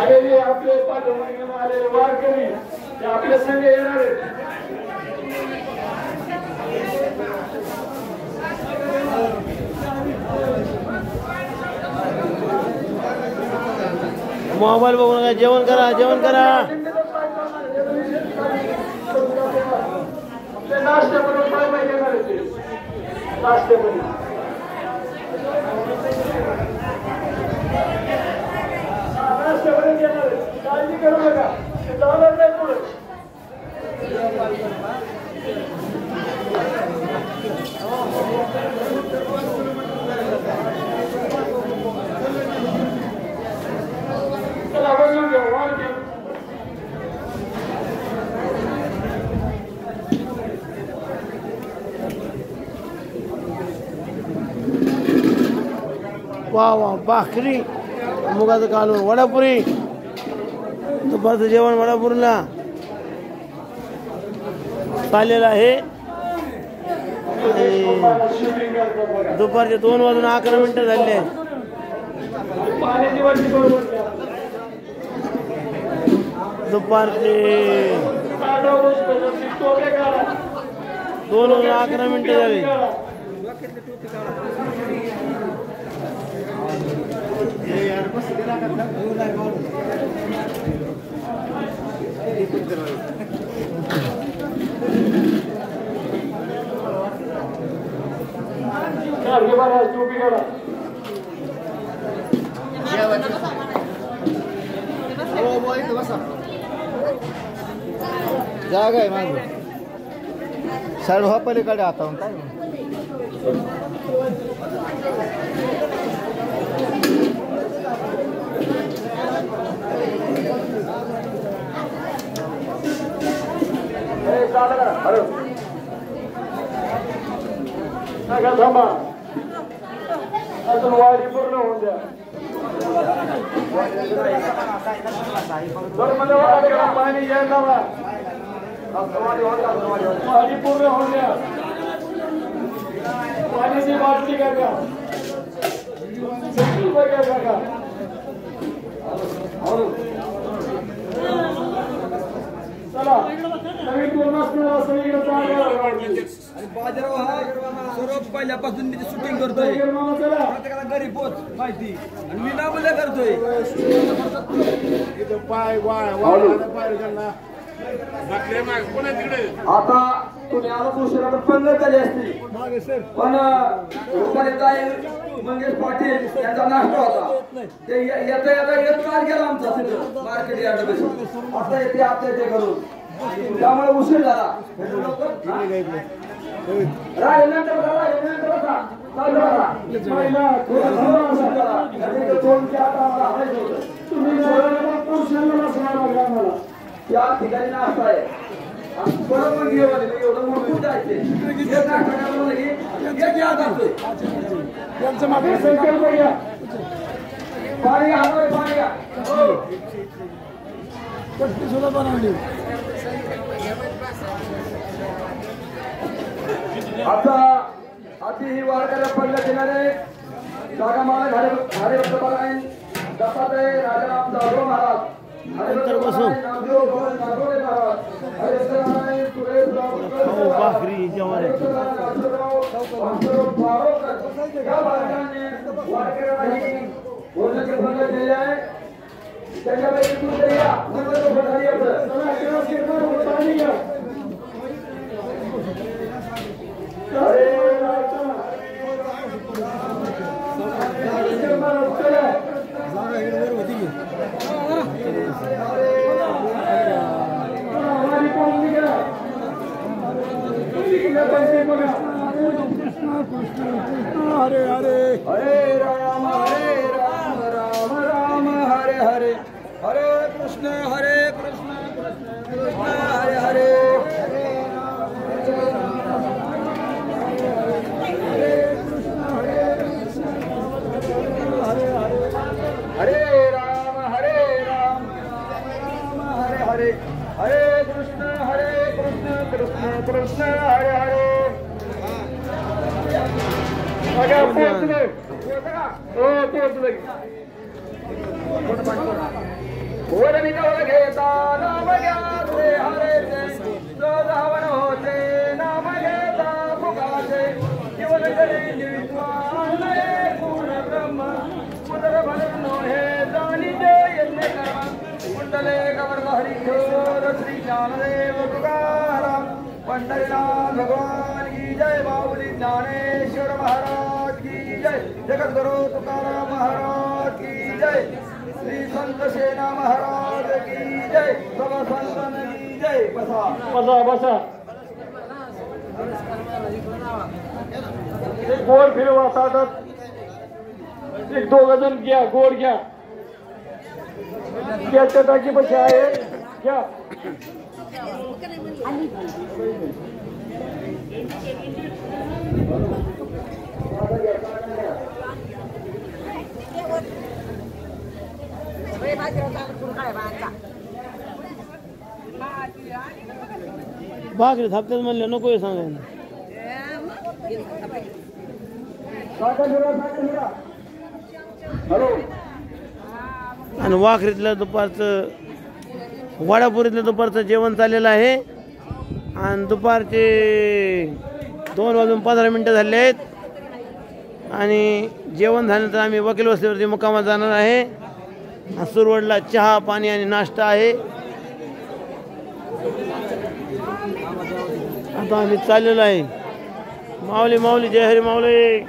आलेले आपले पाठवून आलेले वारकरी ते आपल्या संघ येणार आहेत. मोबाईल बघू नका, जेवण करा, जेवण करा. नाश्ता करून काय माहिती येणार आहे ते नाश्ता करून काळजी करू नका जाणार नाही पुढे. चला बघून घेऊ वाढ घेऊ. वा वा, भाकरी, मुगाचं कालवण, वडापुरी, दुपारचं जेवण वडापुरीला चाललेलं आहे. दुपारचे 2:11 झाले. दुपारचे 2:11 झाले. जागा आहे माझं साईड व्हा पलीकडे आता काय थांबा अजून वारी पूर्ण होऊन द्या. पाणी घ्यायला पाणी पूर्ण होऊन द्या. पाण्याची बाटली का चला नवीन पूर्ण सगळीकडे बाजाराव हा सर्व पहिल्यापासून मी शूटिंग करतोय. प्रत्येकाला घरी पोच माहिती आणि मी नामले करतोय. आता तुम्ही आला उशिरा पंगत झाली असती पण मंगेश पाटील यांचा नाश्ता होता ते येता येता येत काल गेला आमचा तिथं मार्केट यार्ड आता येते आपल्या ते करून त्यामुळे उशीर झाला. त्या ठिकाणी नाश्ता आहे परत मग एवढं मोठं जायचे पाणी घ्या सुद्धा बनवली. आता अति ही वारकऱ्या पडल्या किनारे जागा मला हरिभक्त परायण दत्तात्रय राजाराम जाधव महाराज भाकरी जेवण हरे हरे हरे राम राम राम हरे हरे हरे कृष्ण कृष्ण कृष्ण हरे हरे हरे राम हरे हरे हरे कृष्ण कृष्ण कृष्ण हरे हरे. पोहोचले. वरणी कवळ घेता नाम घ्या रे हरेचे धावन होते नाम घेता फुकाचे जीवन करे निर्वाण पूर्ण ब्रह्म उदर भरनो हे जाणीते यज्ञ कर्म कुंडले कवर हरी ठोर श्री ज्ञानदेव तुकाराम पंढरीनाथ भगवान की जय बाहुली ज्ञानेश्वर महाराज की जय जगद्गुरु तुकाराम महाराज की जय श्री संत सेना महाराज की जय सब संतन की जय बसा बसा बसा एक गोड फिरवा साठत एक दोघ जण घ्या गोड घ्या त्याच्या टाकी पशी आहे घ्या भाकरी थापतात म्हणलं नको सांगायला. आणि वाखरीतलं दुपारचं वाडापुरीतलं दुपारचं जेवण चाललेलं आहे आणि दुपारचे 2:15 झाले आहेत आणि जेवण झाल्यानंतर आम्ही वकील वस्तीवरती मुक्कामात जाणार आहे. सुरवडला चहा पाणी आणि नाश्ता आहे. आता आम्ही चाललेलो आहे. माऊली माऊली जय हरी माऊली.